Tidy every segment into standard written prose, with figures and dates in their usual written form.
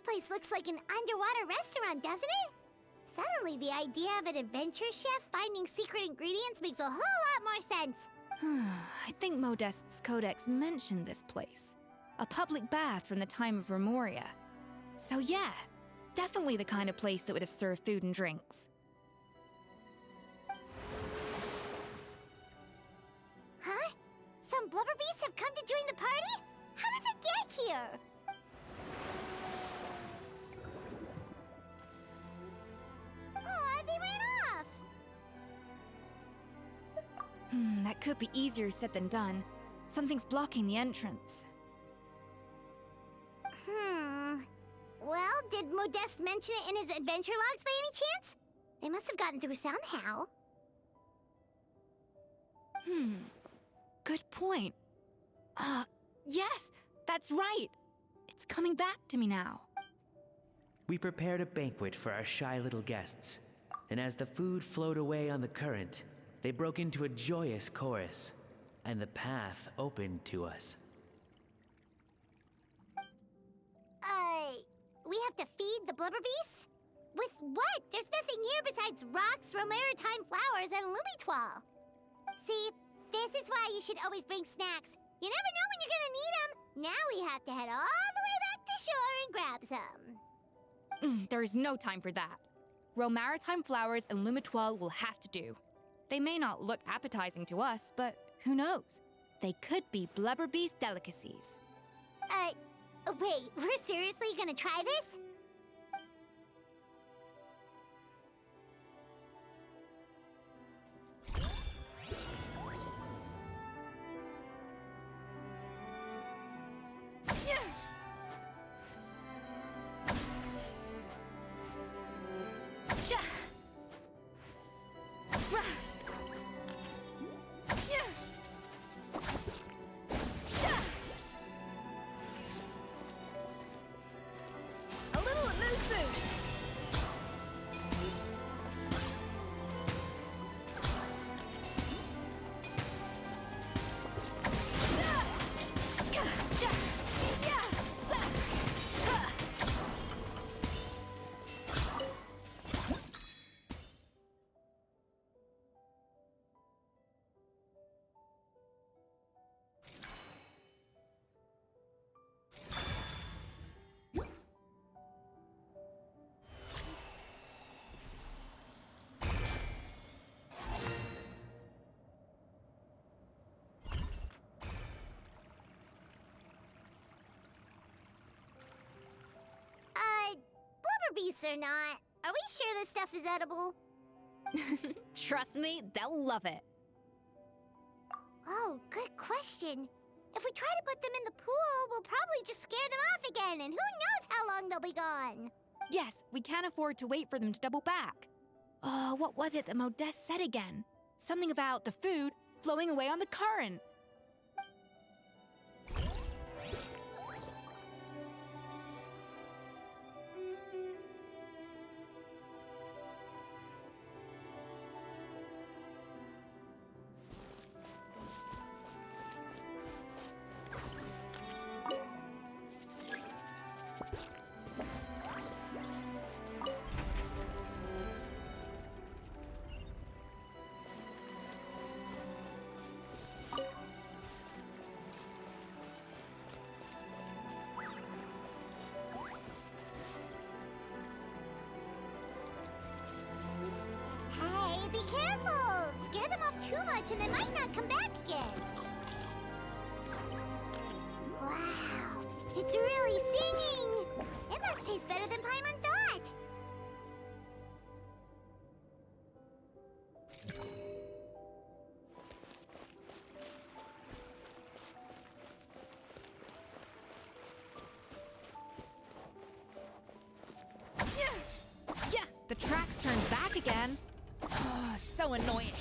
place looks like an underwater restaurant, doesn't it? Suddenly, the idea of an adventure chef finding secret ingredients makes a whole lot more sense. I think Modest's codex mentioned this place. A public bath from the time of Remoria. So yeah, definitely the kind of place that would have served food and drinks. Huh? Some blubber beasts have come to join the party? How did they get here? Aw, they ran off! That could be easier said than done. Something's blocking the entrance. Well, did Modeste mention it in his adventure logs by any chance? They must have gotten through somehow. Good point. Yes, that's right. It's coming back to me now. We prepared a banquet for our shy little guests, and as the food flowed away on the current, they broke into a joyous chorus, and the path opened to us. We have to feed the blubber beasts? With what? There's nothing here besides rocks, romaritime flowers, and lumitoile. See, this is why you should always bring snacks. You never know when you're gonna need them. Now we have to head all the way back to shore and grab some. There's no time for that. Romaritime flowers and lumitoile will have to do. They may not look appetizing to us, but who knows? They could be blubber beast delicacies. Wait, we're seriously gonna try this? Blubber beasts or not, are we sure this stuff is edible? Trust me, they'll love it. Oh, good question. If we try to put them in the pool, we'll probably just scare them off again, and who knows how long they'll be gone. Yes, we can't afford to wait for them to double back. Oh, what was it that Modeste said again? Something about the food flowing away on the current. Be careful! Scare them off too much and they might not come back again. Wow, it's really singing! It must taste better than Paimon thought! Yeah, the tracks turned back again. Oh, so annoying.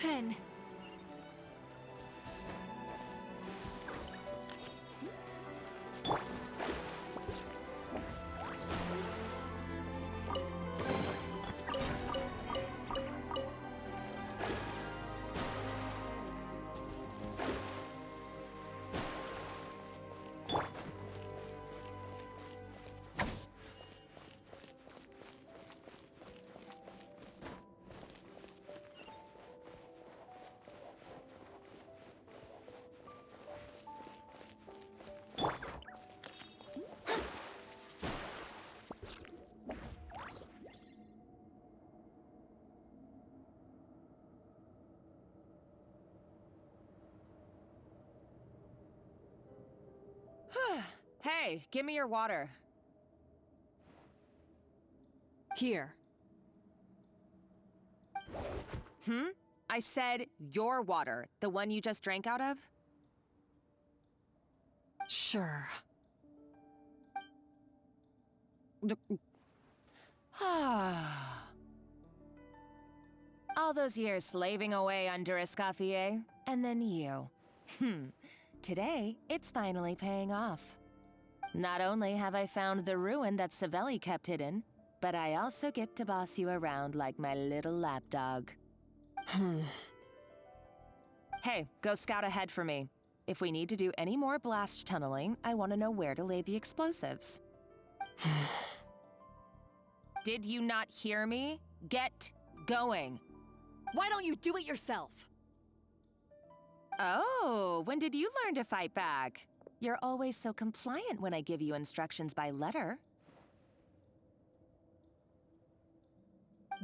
pen. Hey, give me your water. Here. I said your water, the one you just drank out of? Sure. All those years slaving away under Escoffier, and then you. Today, it's finally paying off. Not only have I found the ruin that Savelli kept hidden, but I also get to boss you around like my little lapdog. Hey, go scout ahead for me. If we need to do any more blast tunneling, I want to know where to lay the explosives. Did you not hear me? Get going. Why don't you do it yourself? Oh, when did you learn to fight back? You're always so compliant when I give you instructions by letter.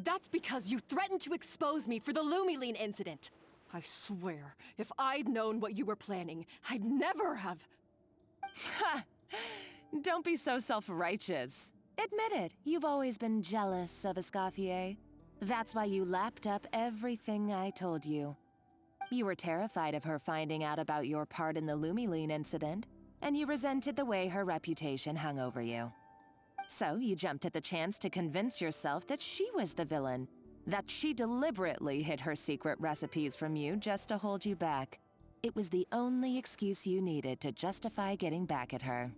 That's because you threatened to expose me for the Lumiline incident. I swear, if I'd known what you were planning, I'd never have... Ha! Don't be so self-righteous. Admit it, you've always been jealous of Escoffier. That's why you lapped up everything I told you. You were terrified of her finding out about your part in the Lumiline incident, and you resented the way her reputation hung over you. So you jumped at the chance to convince yourself that she was the villain, that she deliberately hid her secret recipes from you just to hold you back. It was the only excuse you needed to justify getting back at her.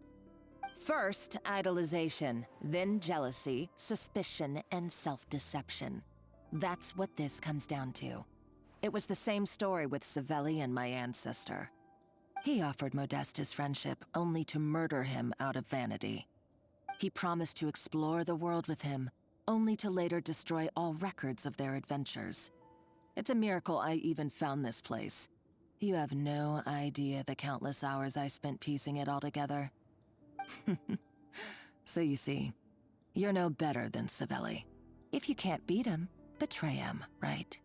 First, idolization, then jealousy, suspicion, and self-deception. That's what this comes down to. It was the same story with Savelli and my ancestor. He offered Modeste his friendship only to murder him out of vanity. He promised to explore the world with him, only to later destroy all records of their adventures. It's a miracle I even found this place. You have no idea the countless hours I spent piecing it all together. So you see, you're no better than Savelli. If you can't beat him, betray him, right?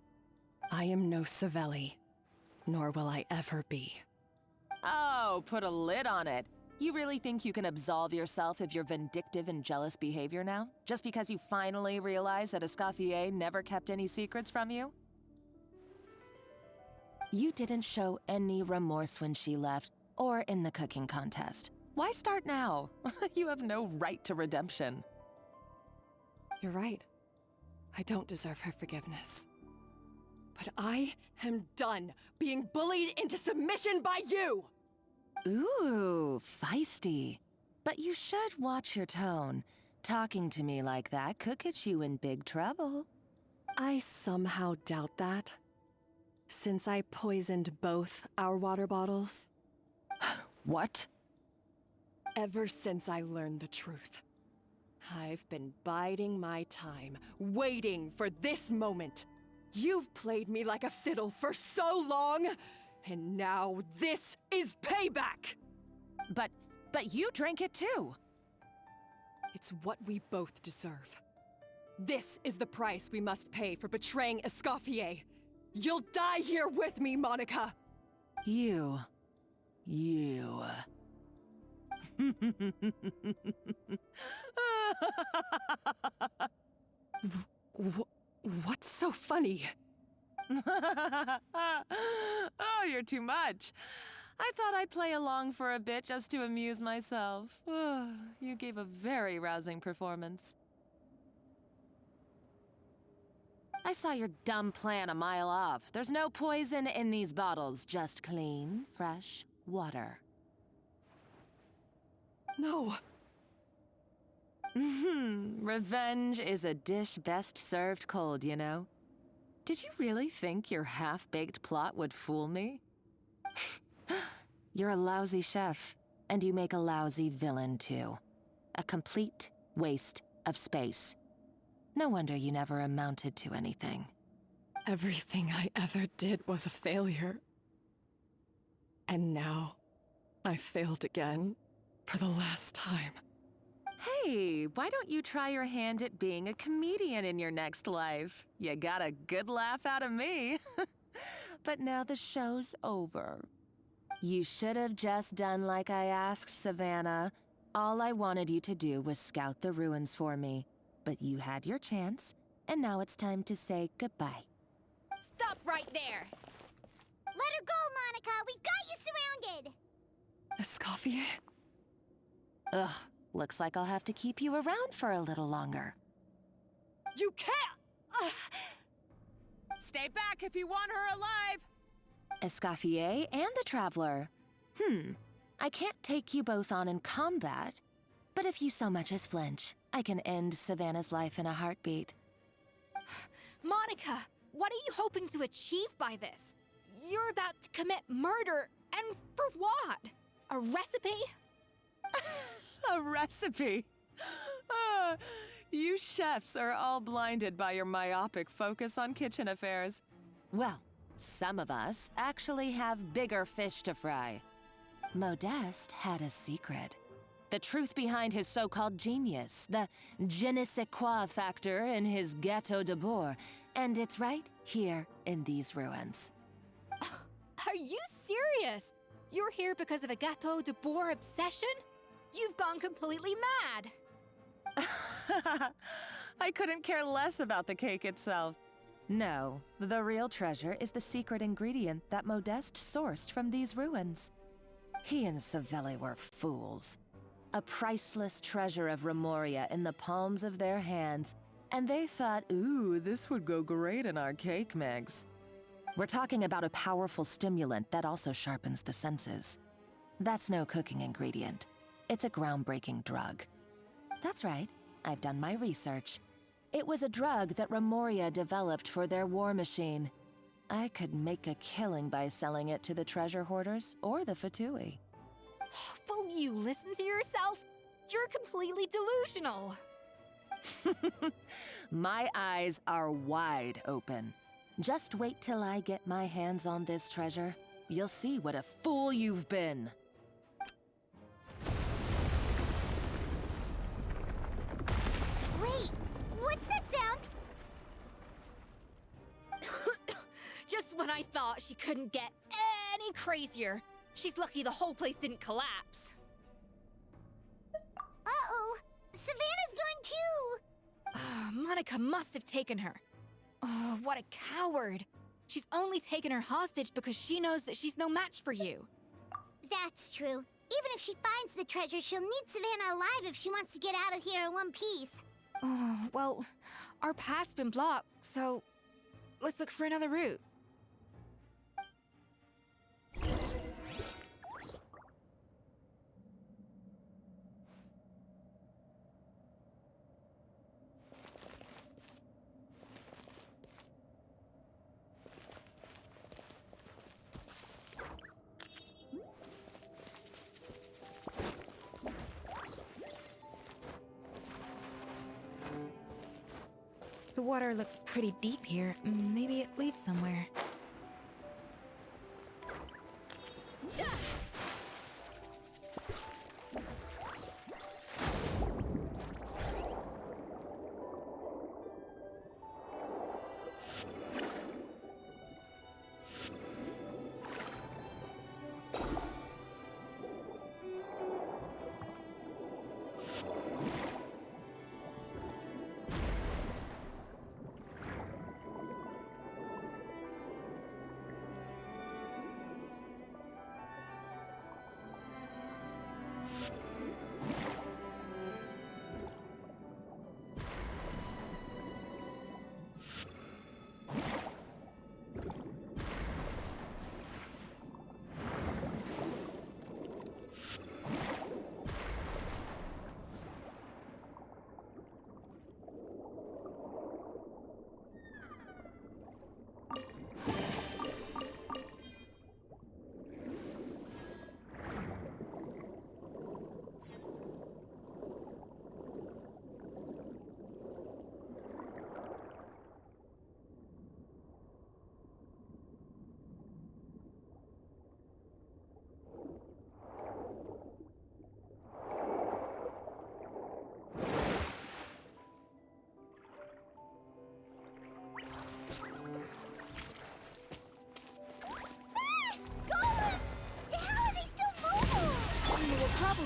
I am no Savelli, nor will I ever be. Oh, put a lid on it. You really think you can absolve yourself of your vindictive and jealous behavior now? Just because you finally realize that Escoffier never kept any secrets from you? You didn't show any remorse when she left, or in the cooking contest. Why start now? You have no right to redemption. You're right. I don't deserve her forgiveness. But I am done being bullied into submission by you! Ooh, feisty. But you should watch your tone. Talking to me like that could get you in big trouble. I somehow doubt that. Since I poisoned both our water bottles. What? Ever since I learned the truth, I've been biding my time, waiting for this moment. You've played me like a fiddle for so long, and now this is payback! But you drank it too. It's what we both deserve. This is the price we must pay for betraying Escoffier. You'll die here with me, Monica! You. What's so funny? Oh, you're too much. I thought I'd play along for a bit just to amuse myself. You gave a very rousing performance. I saw your dumb plan a mile off. There's no poison in these bottles, just clean, fresh water. No. Revenge is a dish best served cold, you know? Did you really think your half-baked plot would fool me? You're a lousy chef, and you make a lousy villain, too. A complete waste of space. No wonder you never amounted to anything. Everything I ever did was a failure. And now, I failed again, for the last time. Hey, why don't you try your hand at being a comedian in your next life? You got a good laugh out of me. But now the show's over. You should have just done like I asked, Savannah. All I wanted you to do was scout the ruins for me. But you had your chance, and now it's time to say goodbye. Stop right there! Let her go, Monica! We've got you surrounded! Escoffier? Ugh, looks like I'll have to keep you around for a little longer. You can't! Stay back if you want her alive! Escoffier and the Traveler. I can't take you both on in combat, but if you so much as flinch, I can end Savannah's life in a heartbeat. Monica, what are you hoping to achieve by this? You're about to commit murder, and for what? A recipe? A recipe? You chefs are all blinded by your myopic focus on kitchen affairs. Well, some of us actually have bigger fish to fry. Modeste had a secret. The truth behind his so-called genius, the je ne sais quoi factor in his Gâteau de Bourg, and it's right here in these ruins. Are you serious? You're here because of a Gâteau de Bourg obsession? You've gone completely mad. I couldn't care less about the cake itself. No, the real treasure is the secret ingredient that Modeste sourced from these ruins. He and Savelli were fools. A priceless treasure of Remoria in the palms of their hands, and they thought, ooh, this would go great in our cake mix. We're talking about a powerful stimulant that also sharpens the senses. That's no cooking ingredient. It's a groundbreaking drug. That's right, I've done my research. It was a drug that Remoria developed for their war machine. I could make a killing by selling it to the treasure hoarders or the Fatui. Will you listen to yourself? You're completely delusional. My eyes are wide open. Just wait till I get my hands on this treasure. You'll see what a fool you've been. Wait, what's that sound? Just when I thought she couldn't get any crazier. She's lucky the whole place didn't collapse. Uh-oh, Savannah's gone too! Monica must have taken her. Oh, what a coward. She's only taken her hostage because she knows that she's no match for you. That's true. Even if she finds the treasure, she'll need Savannah alive if she wants to get out of here in one piece. Oh, well, our path's been blocked, so let's look for another route. The water looks pretty deep here. Maybe it leads somewhere.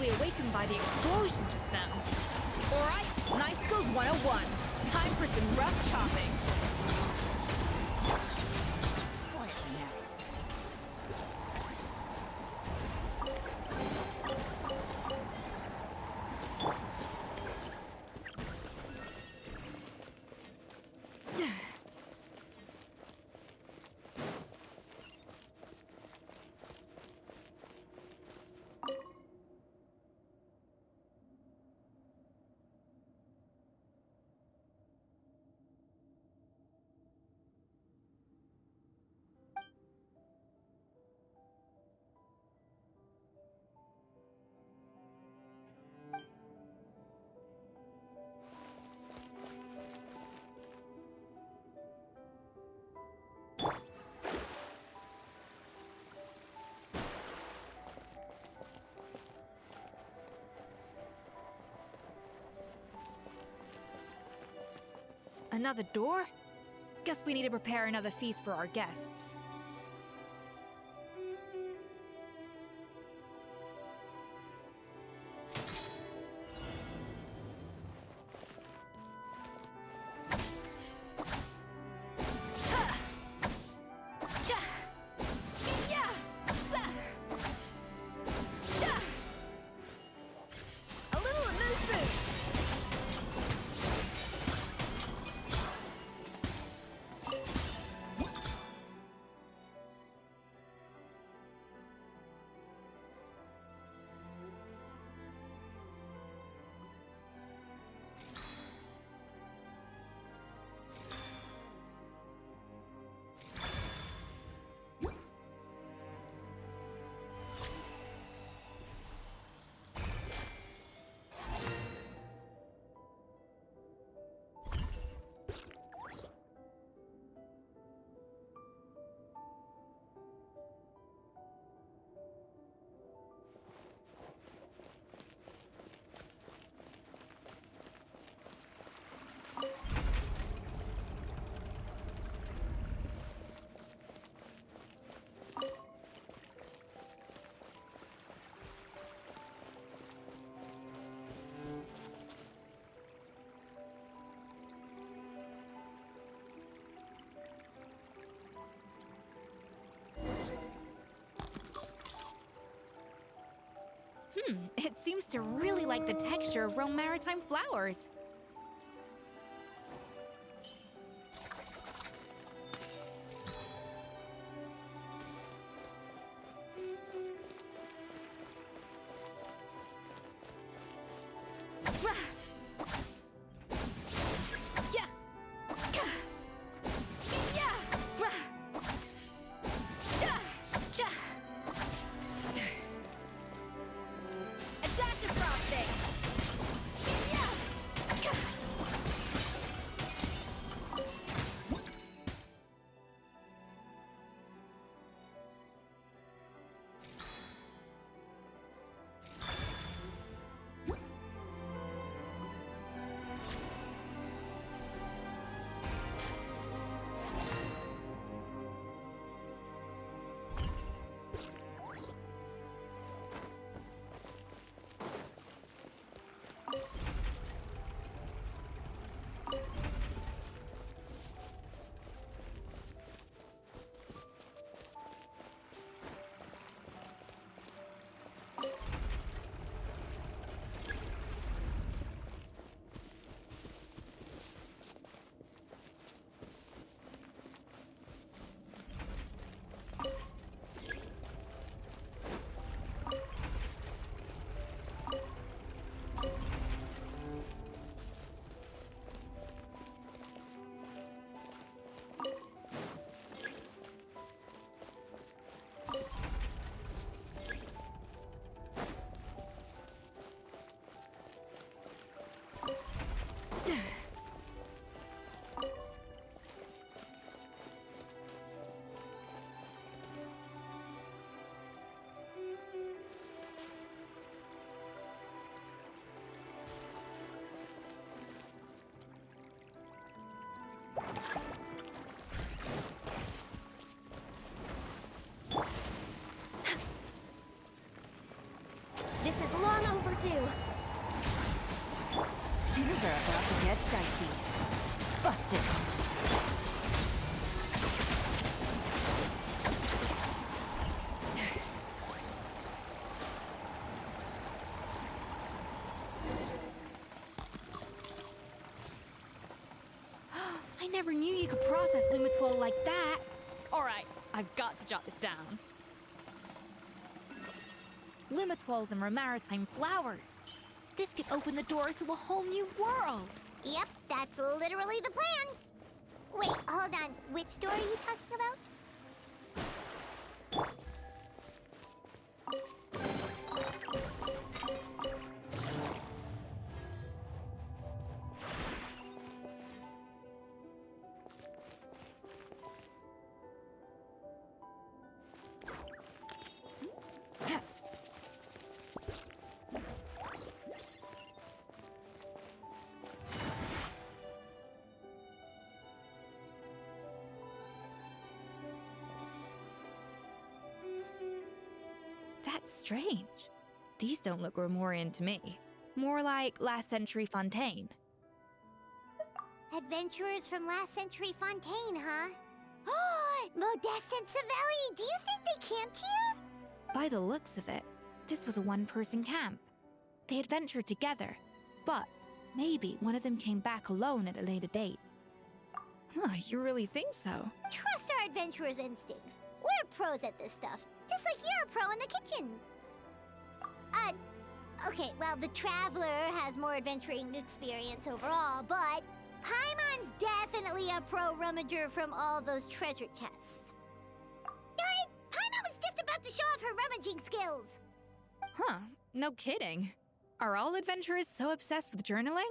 probably awakened by the explosion just now. Alright, Knife Skills 101. Time for some rough chopping. Another door? Guess we need to prepare another feast for our guests. A little amuse bouche. It seems to really like the texture of Rome maritime flowers. never knew you could process Lumitwall like that. Alright, I've got to jot this down. Lumitwalls and Romaritime flowers. This could open the door to a whole new world. Yep, that's literally the plan. Wait, hold on. Which door are you talking about? That's strange. These don't look Romorian to me. More like last century Fontaine. Adventurers from last century Fontaine, huh? Oh, Modeste and Savelli, do you think they camped here? By the looks of it, this was a one-person camp. They adventured together, but maybe one of them came back alone at a later date. Huh, you really think so? Trust our adventurers' instincts. We're pros at this stuff, just like you're a pro in the kitchen. Okay, well, the Traveler has more adventuring experience overall, but Paimon's definitely a pro rummager from all those treasure chests. Darn it! Paimon was just about to show off her rummaging skills! Huh, no kidding. Are all adventurers so obsessed with journaling?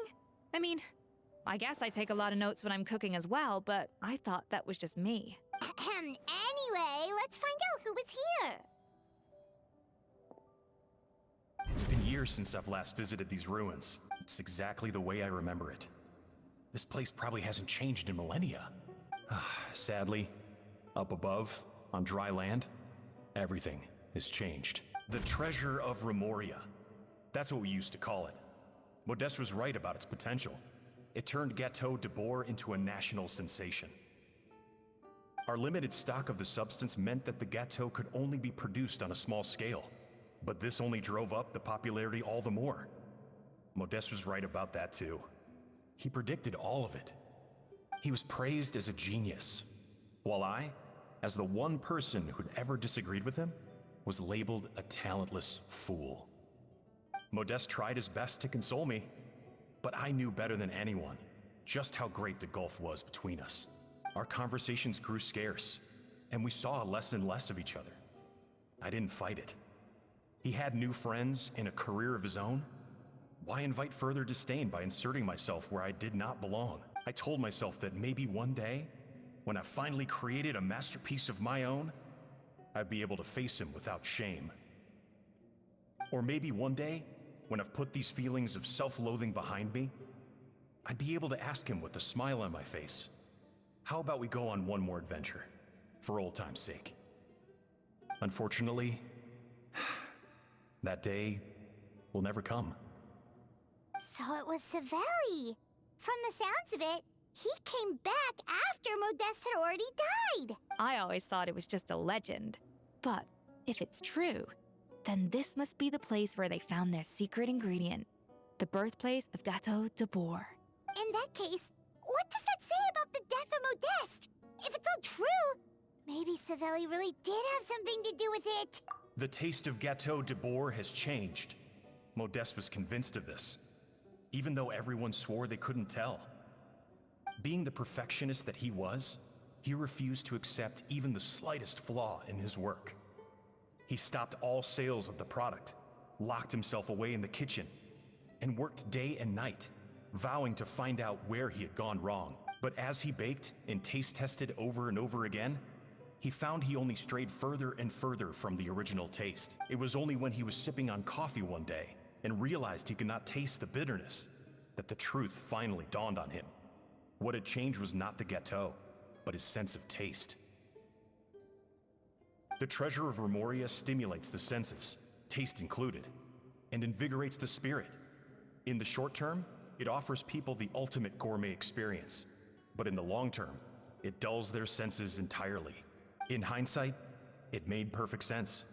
I mean, I guess I take a lot of notes when I'm cooking as well, but I thought that was just me. Anyway, let's find out who was here. It's been years since I've last visited these ruins. It's exactly the way I remember it. This place probably hasn't changed in millennia. Sadly, up above, on dry land, everything has changed. The treasure of Remoria. That's what we used to call it. Modeste was right about its potential. It turned Gâteau de Bourg into a national sensation. Our limited stock of the substance meant that the gâteau could only be produced on a small scale. But this only drove up the popularity all the more. Modeste was right about that too. He predicted all of it. He was praised as a genius, while I, as the one person who'd ever disagreed with him, was labeled a talentless fool. Modeste tried his best to console me, but I knew better than anyone just how great the gulf was between us. Our conversations grew scarce, and we saw less and less of each other. I didn't fight it. He had new friends and a career of his own. Why invite further disdain by inserting myself where I did not belong? I told myself that maybe one day, when I finally created a masterpiece of my own, I'd be able to face him without shame. Or maybe one day, when I've put these feelings of self-loathing behind me, I'd be able to ask him with a smile on my face, how about we go on one more adventure, for old time's sake? Unfortunately, that day will never come. So it was Savelli. From the sounds of it, he came back after Modeste had already died. I always thought it was just a legend. But if it's true, then this must be the place where they found their secret ingredient, the birthplace of Gâteau de Bourg. In that case, what does that say about the death of Modeste? If it's all true, maybe Savelli really did have something to do with it. The taste of Gâteau de Bourg has changed. Modeste was convinced of this, even though everyone swore they couldn't tell. Being the perfectionist that he was, he refused to accept even the slightest flaw in his work. He stopped all sales of the product, locked himself away in the kitchen, and worked day and night, vowing to find out where he had gone wrong. But as he baked and taste tested over and over again, he found he only strayed further and further from the original taste. It was only when he was sipping on coffee one day and realized he could not taste the bitterness that the truth finally dawned on him. What had changed was not the gâteau, but his sense of taste. The treasure of Remoria stimulates the senses, taste included, and invigorates the spirit. In the short term, it offers people the ultimate gourmet experience, but in the long term, it dulls their senses entirely. In hindsight, it made perfect sense.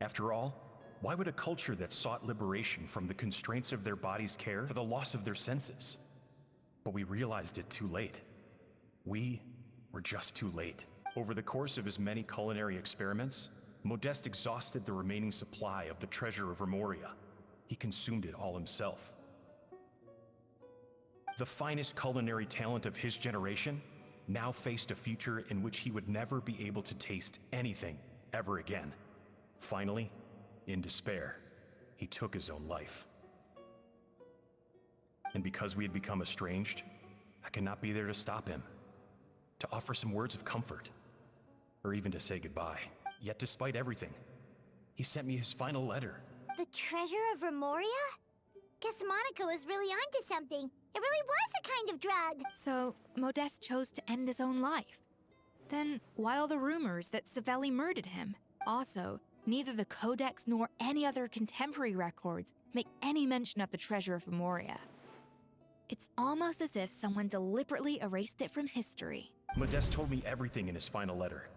After all, why would a culture that sought liberation from the constraints of their bodies care for the loss of their senses? But we realized it too late. We were just too late. Over the course of his many culinary experiments, Modeste exhausted the remaining supply of the treasure of Remoria. He consumed it all himself. The finest culinary talent of his generation now faced a future in which he would never be able to taste anything ever again. Finally, in despair, he took his own life. And because we had become estranged, I cannot be there to stop him, to offer some words of comfort, or even to say goodbye. Yet despite everything, he sent me his final letter. The treasure of Remoria? Guess Monica was really onto something. It really was a kind of drug. So, Modeste chose to end his own life. Then, why all the rumors that Savelli murdered him? Also, neither the Codex nor any other contemporary records make any mention of the treasure of Remoria. It's almost as if someone deliberately erased it from history. Modeste told me everything in his final letter.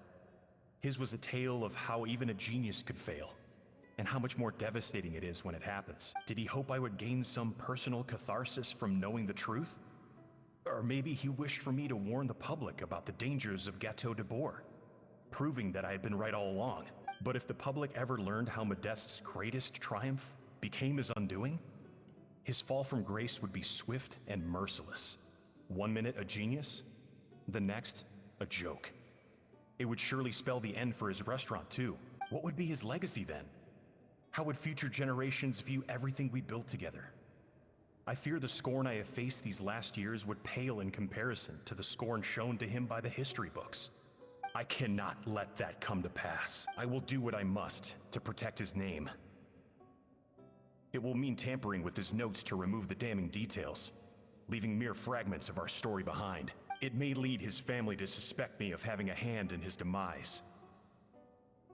His was a tale of how even a genius could fail, and how much more devastating it is when it happens. Did he hope I would gain some personal catharsis from knowing the truth? Or maybe he wished for me to warn the public about the dangers of Gâteau de Bourg, proving that I had been right all along. But if the public ever learned how Modeste's greatest triumph became his undoing, his fall from grace would be swift and merciless. 1 minute a genius, the next a joke. It would surely spell the end for his restaurant too. What would be his legacy then? How would future generations view everything we built together? I fear the scorn I have faced these last years would pale in comparison to the scorn shown to him by the history books. I cannot let that come to pass. I will do what I must to protect his name. It will mean tampering with his notes to remove the damning details, leaving mere fragments of our story behind. It may lead his family to suspect me of having a hand in his demise.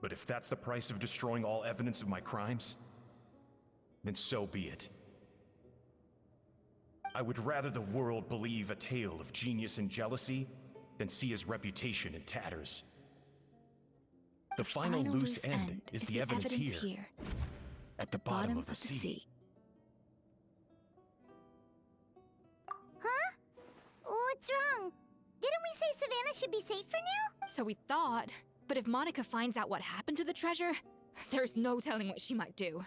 But if that's the price of destroying all evidence of my crimes, then so be it. I would rather the world believe a tale of genius and jealousy than see his reputation in tatters. The final loose end is the evidence here, at the bottom of the sea. Huh? What's wrong? Didn't we say Savannah should be safe for now? So we thought, but if Monica finds out what happened to the treasure, there's no telling what she might do.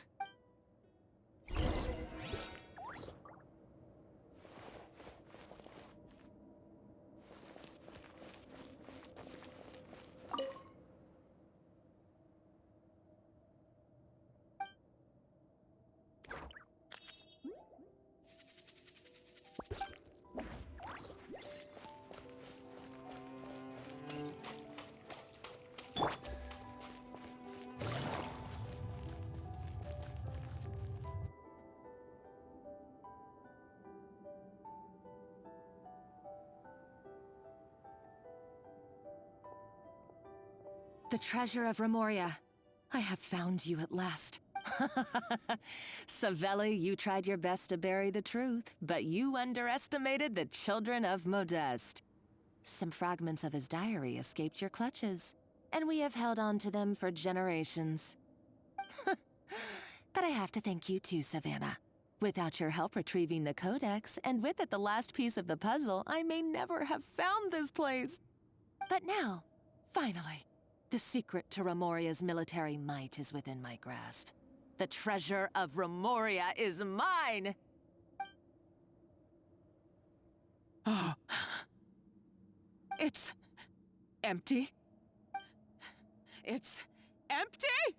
The treasure of Remoria. I have found you at last. Savelli, you tried your best to bury the truth, but you underestimated the children of Modeste. Some fragments of his diary escaped your clutches, and we have held on to them for generations. But I have to thank you too, Savannah. Without your help retrieving the Codex, and with it the last piece of the puzzle, I may never have found this place. But now, finally, the secret to Remoria's military might is within my grasp. The treasure of Remoria is mine! Oh. It's empty. It's empty?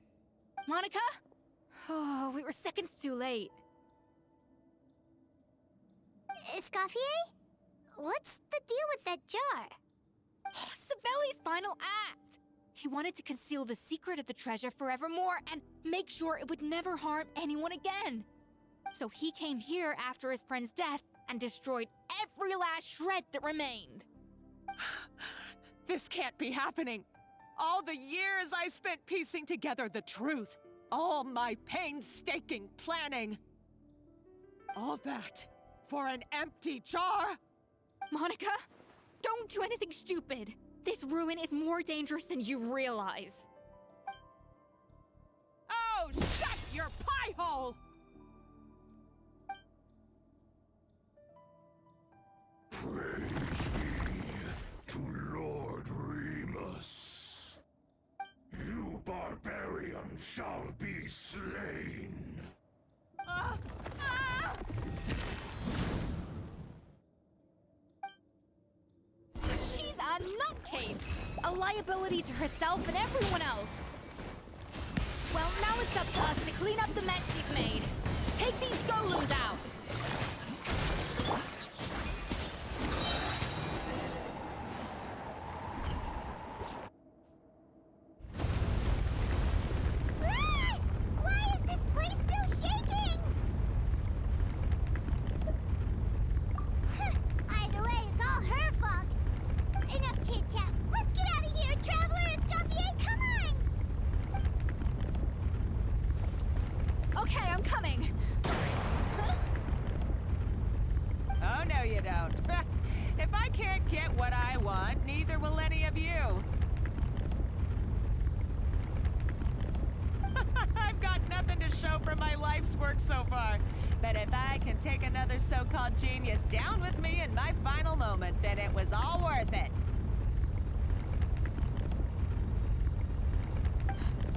Monica? Oh, we were seconds too late. Escoffier? What's the deal with that jar? Savelli's final act! He wanted to conceal the secret of the treasure forevermore and make sure it would never harm anyone again. So he came here after his friend's death and destroyed every last shred that remained. This can't be happening. All the years I spent piecing together the truth. All my painstaking planning. All that for an empty jar? Monica, don't do anything stupid. This ruin is more dangerous than you realize. Oh, shut your pie hole! shall be slain. She's a nutcase! A liability to herself and everyone else! Well, now it's up to us to clean up the mess she's made. Take these golems out! Ah! Why is this place still shaking? Either way, it's all her fault. Enough chit-chat. Let's get out of here, Traveler Escoffier, come on! Okay, I'm coming. Oh, no, you don't. If I can't get what I want, neither will any of you. I've got nothing to show for my life's work so far. But if I can take another so-called genius down with me in my final moment, then it was all worth it.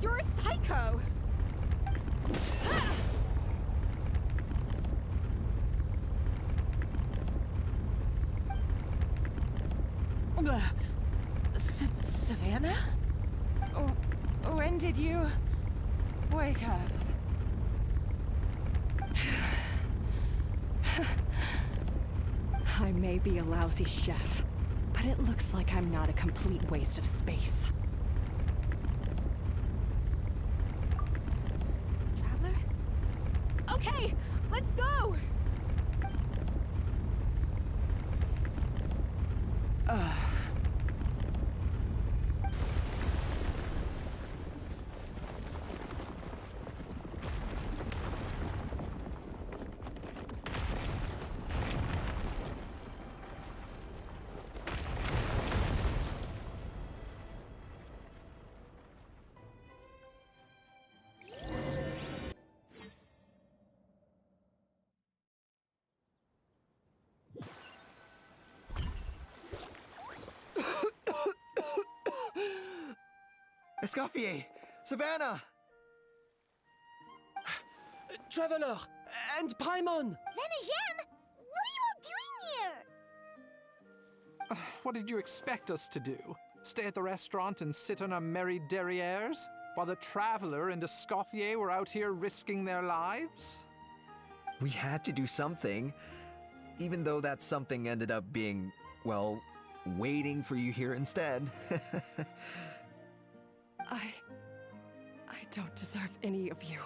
You're a psycho! Savannah? When did you wake up? I may be a lousy chef, but it looks like I'm not a complete waste of space. Traveler? Okay, let's go! Escoffier! Savannah! Traveler! And Paimon! Venejem, what are you all doing here? What did you expect us to do? Stay at the restaurant and sit on our merry derrieres while the Traveler and Escoffier were out here risking their lives? We had to do something, even though that something ended up being, well, waiting for you here instead. I don't deserve any of you.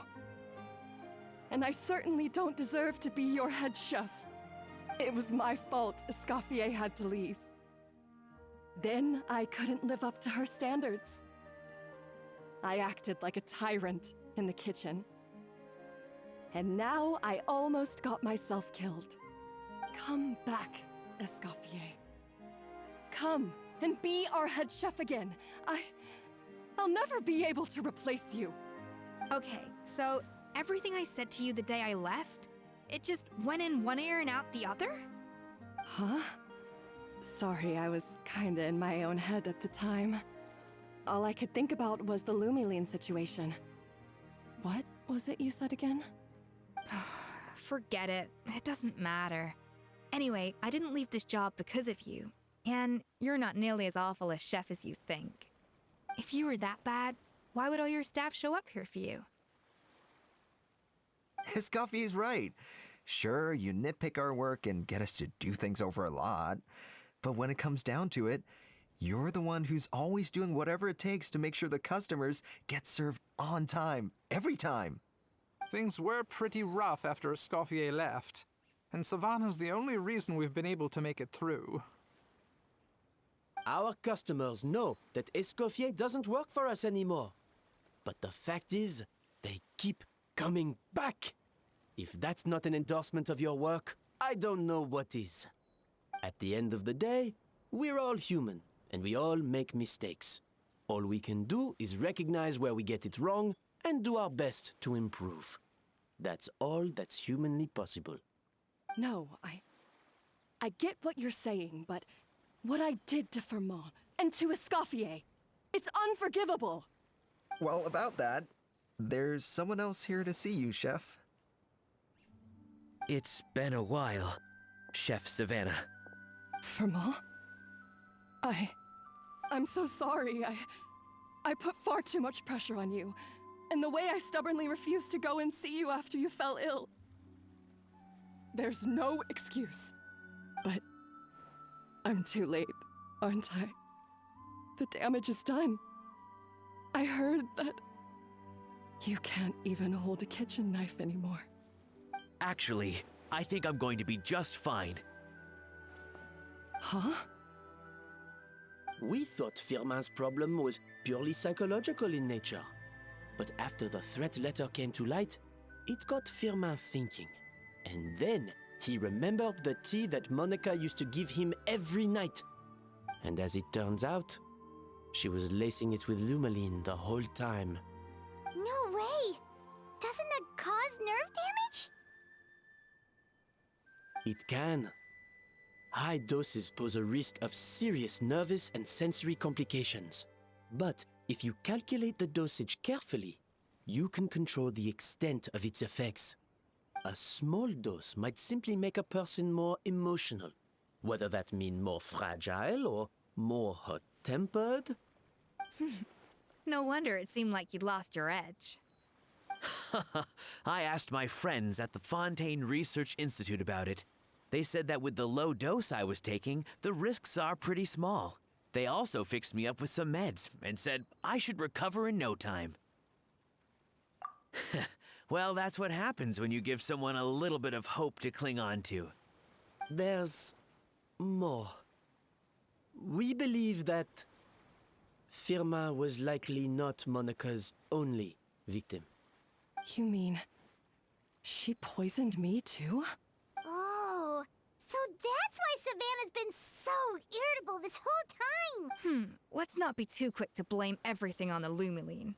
And I certainly don't deserve to be your head chef. It was my fault Escoffier had to leave. Then I couldn't live up to her standards. I acted like a tyrant in the kitchen. And now I almost got myself killed. Come back, Escoffier. Come and be our head chef again. I'll never be able to replace you. Okay, so everything I said to you the day I left, it just went in one ear and out the other? Huh? Sorry, I was kinda in my own head at the time. All I could think about was the Lumiline situation. What was it you said again? Forget it. It doesn't matter. Anyway, I didn't leave this job because of you. And you're not nearly as awful a chef as you think. If you were that bad, why would all your staff show up here for you? Escoffier's right. Sure, you nitpick our work and get us to do things over a lot. But when it comes down to it, you're the one who's always doing whatever it takes to make sure the customers get served on time, every time. Things were pretty rough after Escoffier left, and Savannah's the only reason we've been able to make it through. Our customers know that Escoffier doesn't work for us anymore. But the fact is, they keep coming back. If that's not an endorsement of your work, I don't know what is. At the end of the day, we're all human, and we all make mistakes. All we can do is recognize where we get it wrong and do our best to improve. That's all that's humanly possible. No, I get what you're saying, but what I did to Firmont and to Escoffier, it's unforgivable. Well, about that, There's someone else here to see you, Chef. It's been a while, Chef Savannah. Firma? I'm so sorry. I put far too much pressure on you. And the way I stubbornly refused to go and see you after you fell ill. There's no excuse. But I'm too late, aren't I? The damage is done. I heard that you can't even hold a kitchen knife anymore. Actually, I think I'm going to be just fine. Huh? We thought Firmin's problem was purely psychological in nature. But after the threat letter came to light, it got Firmin thinking. And then he remembered the tea that Monica used to give him every night. And as it turns out, she was lacing it with Lumaline the whole time. No way! Doesn't that cause nerve damage? It can. High doses pose a risk of serious nervous and sensory complications. But if you calculate the dosage carefully, you can control the extent of its effects. A small dose might simply make a person more emotional, whether that means more fragile or more hot-tempered. No wonder it seemed like you'd lost your edge. I asked my friends at the Fontaine Research Institute about it. They said that with the low dose I was taking, the risks are pretty small. They also fixed me up with some meds and said I should recover in no time. Well, that's what happens when you give someone a little bit of hope to cling on to. There's more. We believe that Firmin was likely not Monica's only victim. You mean she poisoned me too? Oh, so that's why Savannah's been so irritable this whole time! Let's not be too quick to blame everything on the Lumaline.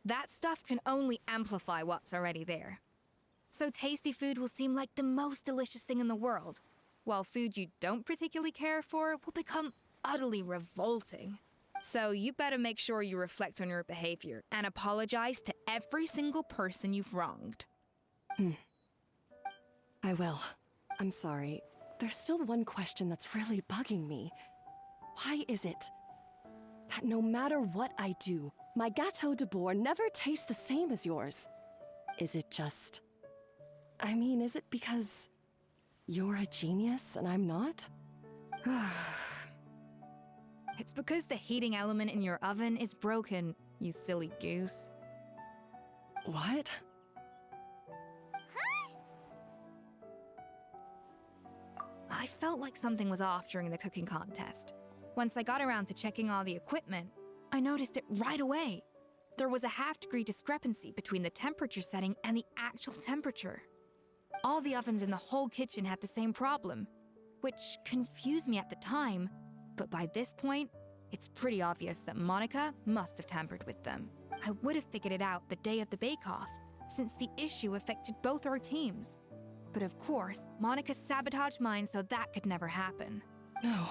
That stuff can only amplify what's already there. So tasty food will seem like the most delicious thing in the world, while food you don't particularly care for will become utterly revolting. So you better make sure you reflect on your behavior and apologize to every single person you've wronged. I will. I'm sorry. There's still one question that's really bugging me. Why is it that no matter what I do, my Gâteau de Bourg never tastes the same as yours? Is it just... I mean, is it because you're a genius and I'm not? It's because the heating element in your oven is broken, you silly goose. What? I felt like something was off during the cooking contest. Once I got around to checking all the equipment, I noticed it right away. There was a half-degree discrepancy between the temperature setting and the actual temperature. All the ovens in the whole kitchen had the same problem, which confused me at the time, but by this point, it's pretty obvious that Monica must have tampered with them. I would have figured it out the day of the bake-off, since the issue affected both our teams. But of course, Monica sabotaged mine so that could never happen. No.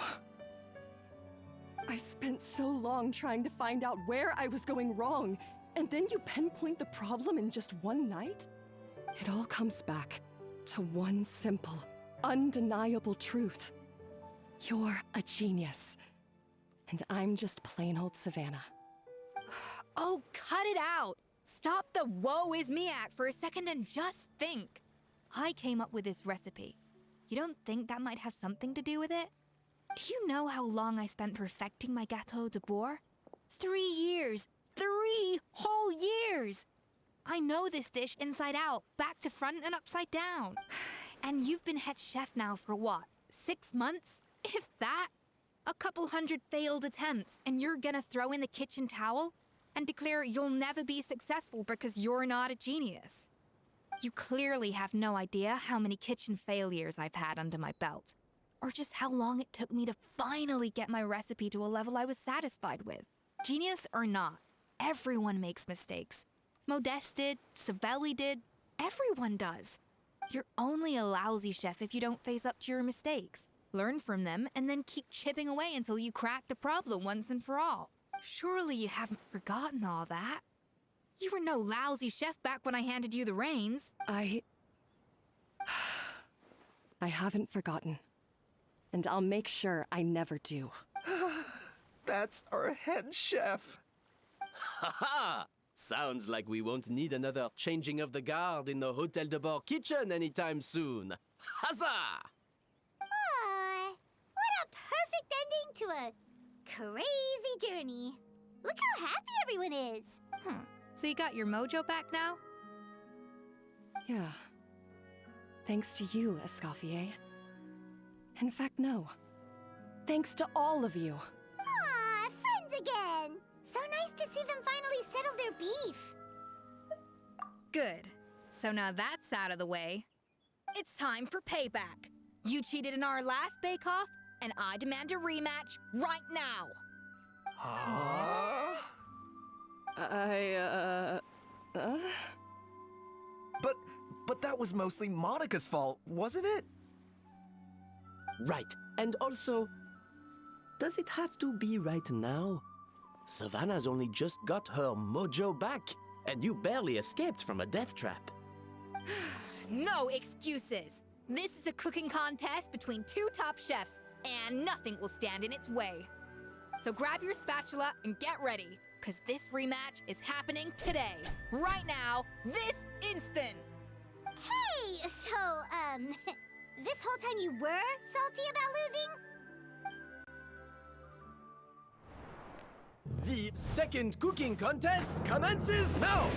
I spent so long trying to find out where I was going wrong, and then you pinpoint the problem in just one night? It all comes back to one simple, undeniable truth. You're a genius, and I'm just plain old Savannah. Oh, cut it out! Stop the woe is me act for a second and just think. I came up with this recipe. You don't think that might have something to do with it? Do you know how long I spent perfecting my Gâteau de Bourg? 3 years! 3 whole years! I know this dish inside out, back to front and upside down. And you've been head chef now for what, 6 months? If that? A couple hundred failed attempts, and you're gonna throw in the kitchen towel and declare you'll never be successful because you're not a genius. You clearly have no idea how many kitchen failures I've had under my belt, or just how long it took me to finally get my recipe to a level I was satisfied with. Genius or not, everyone makes mistakes. Modeste did, Savelli did, everyone does. You're only a lousy chef if you don't face up to your mistakes, learn from them, and then keep chipping away until you crack the problem once and for all. Surely you haven't forgotten all that. You were no lousy chef back when I handed you the reins. I haven't forgotten. And I'll make sure I never do. That's our head chef. Haha! Sounds like we won't need another changing of the guard in the Hotel de Bord kitchen anytime soon. Huzzah! Aw, what a perfect ending to a crazy journey. Look how happy everyone is. So you got your mojo back now? Yeah. Thanks to you, Escoffier. In fact, no. Thanks to all of you. Aw, friends again. So nice to see them finally settle their beef. Good. So now that's out of the way. It's time for payback. You cheated in our last bake-off, and I demand a rematch right now. But that was mostly Monica's fault, wasn't it? Right. And also, does it have to be right now? Savannah's only just got her mojo back, and you barely escaped from a death trap. No excuses. This is a cooking contest between two top chefs, and nothing will stand in its way. So grab your spatula and get ready, because this rematch is happening today, right now, this instant. Hey, so, this whole time you were salty about losing? The second cooking contest commences now!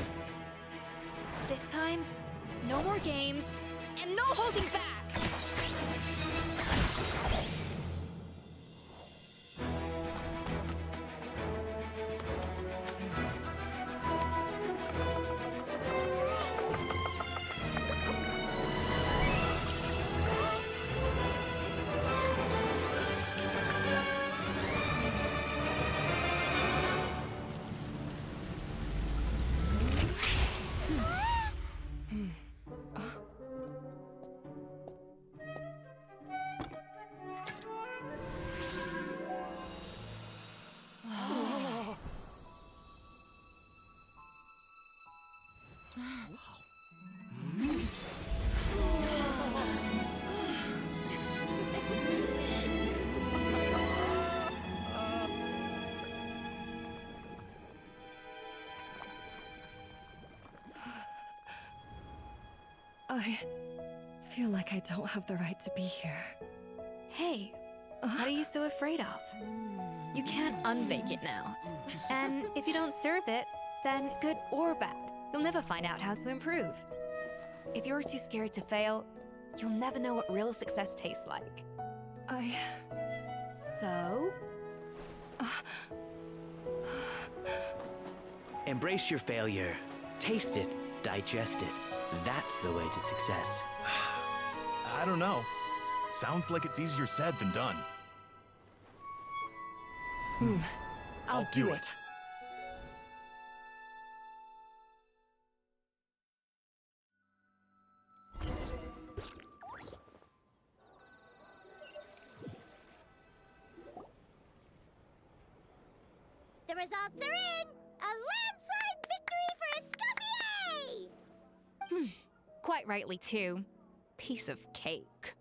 This time, no more games, and no holding back! I feel like I don't have the right to be here. Hey, what are you so afraid of? You can't unbake it now. And if you don't serve it, then good or bad, you'll never find out how to improve. If you're too scared to fail, you'll never know what real success tastes like. So? Embrace your failure. Taste it. Digest it. That's the way to success. I don't know. Sounds like it's easier said than done. I'll do it. The results are in! A landslide victory for Escoffier! Quite rightly, too. Piece of cake.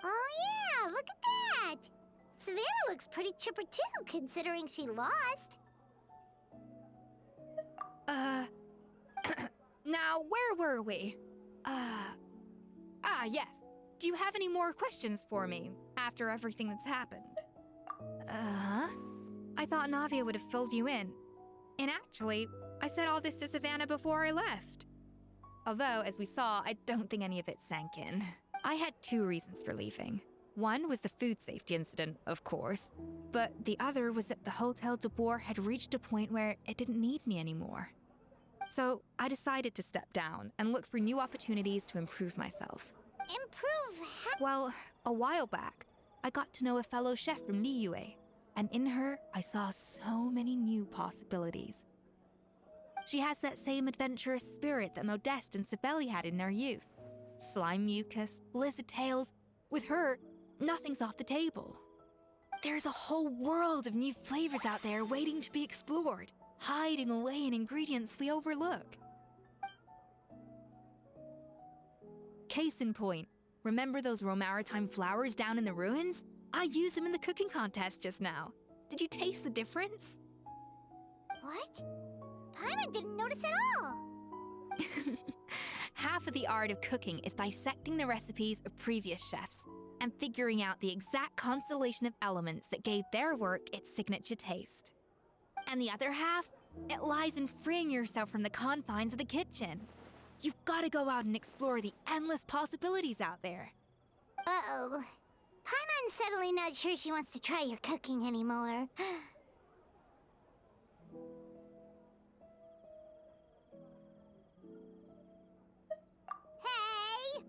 Oh yeah, look at that! Savannah looks pretty chipper too, considering she lost. Now, where were we? Yes. Do you have any more questions for me after everything that's happened? I thought Navia would have filled you in. And actually, I said all this to Savannah before I left. Although, as we saw, I don't think any of it sank in. I had two reasons for leaving. One was the food safety incident, of course, but the other was that the Hotel de Boer had reached a point where it didn't need me anymore. So I decided to step down and look for new opportunities to improve myself. Improve how? Well, a while back, I got to know a fellow chef from Liyue, and in her, I saw so many new possibilities. She has that same adventurous spirit that Modeste and Sibeli had in their youth. Slime mucus, blizzard tails. With her, nothing's off the table. There's a whole world of new flavors out there waiting to be explored, hiding away in ingredients we overlook. Case in point, remember those Romaritime flowers down in the ruins? I used them in the cooking contest just now. Did you taste the difference? What? Paimon didn't notice at all. Half of the art of cooking is dissecting the recipes of previous chefs and figuring out the exact constellation of elements that gave their work its signature taste. And the other half, it lies in freeing yourself from the confines of the kitchen. You've got to go out and explore the endless possibilities out there. Uh-oh. Paimon's suddenly not sure she wants to try your cooking anymore. Hey!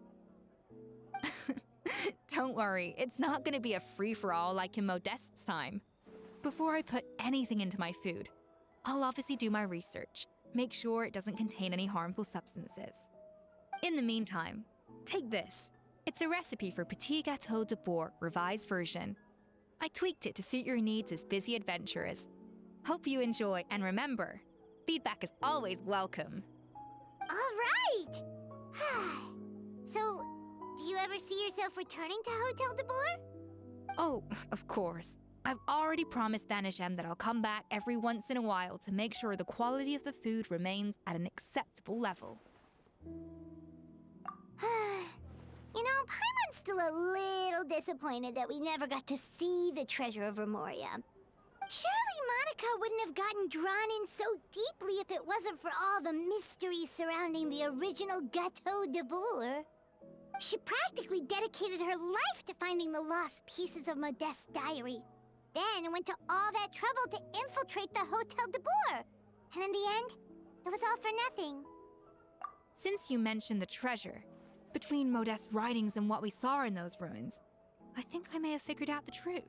Don't worry, it's not going to be a free-for-all like in Modeste's time. Before I put anything into my food, I'll obviously do my research, make sure it doesn't contain any harmful substances. In the meantime, take this. It's a recipe for Petit Gâteau de Bourg revised version. I tweaked it to suit your needs as busy adventurers. Hope you enjoy, and remember, feedback is always welcome. All right! So, do you ever see yourself returning to Hotel de Bourg? Oh, of course. I've already promised Vanishem that I'll come back every once in a while to make sure the quality of the food remains at an acceptable level. You know, Paimon's still a little disappointed that we never got to see the treasure of Remoria. Surely Monica wouldn't have gotten drawn in so deeply if it wasn't for all the mystery surrounding the original Gâteau de Bourg. She practically dedicated her life to finding the lost pieces of Modeste's diary. Then went to all that trouble to infiltrate the Hotel de Bourg. And in the end, it was all for nothing. Since you mentioned the treasure, between Modeste's writings and what we saw in those ruins, I think I may have figured out the truth.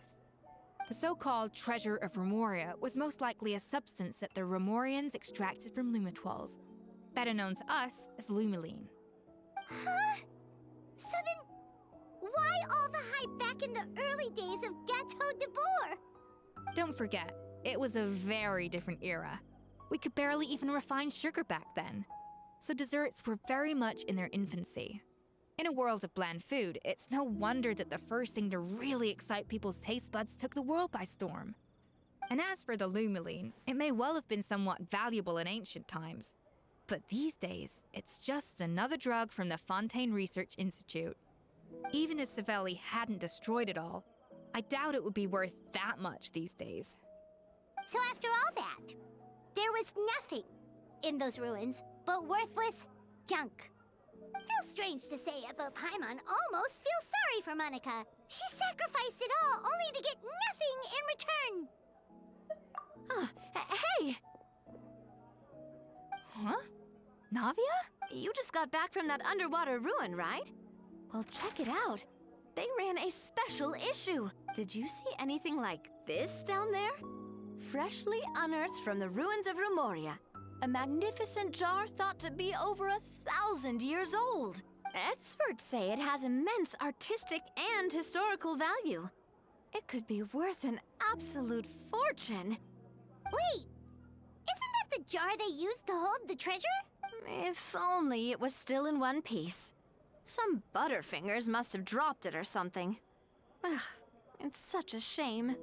The so-called treasure of Remoria was most likely a substance that the Remorians extracted from Lumitoiles, better known to us as Lumiline. Huh? So then, why all the hype back in the early days of Gâteau de Bourg? Don't forget, it was a very different era. We could barely even refine sugar back then, so desserts were very much in their infancy. In a world of bland food, it's no wonder that the first thing to really excite people's taste buds took the world by storm. And as for the Lumiline, it may well have been somewhat valuable in ancient times. But these days, it's just another drug from the Fontaine Research Institute. Even if Savelli hadn't destroyed it all, I doubt it would be worth that much these days. So after all that, there was nothing in those ruins but worthless junk. Feels strange to say it, but Paimon almost feels sorry for Monica. She sacrificed it all only to get nothing in return. Hey! Huh? Navia? You just got back from that underwater ruin, right? Well, check it out. They ran a special issue. Did you see anything like this down there? Freshly unearthed from the ruins of Remoria. A magnificent jar thought to be over 1,000 years old. Experts say it has immense artistic and historical value. It could be worth an absolute fortune. Wait, isn't that the jar they used to hold the treasure? If only it was still in one piece. Some butterfingers must have dropped it or something. Ugh, it's such a shame.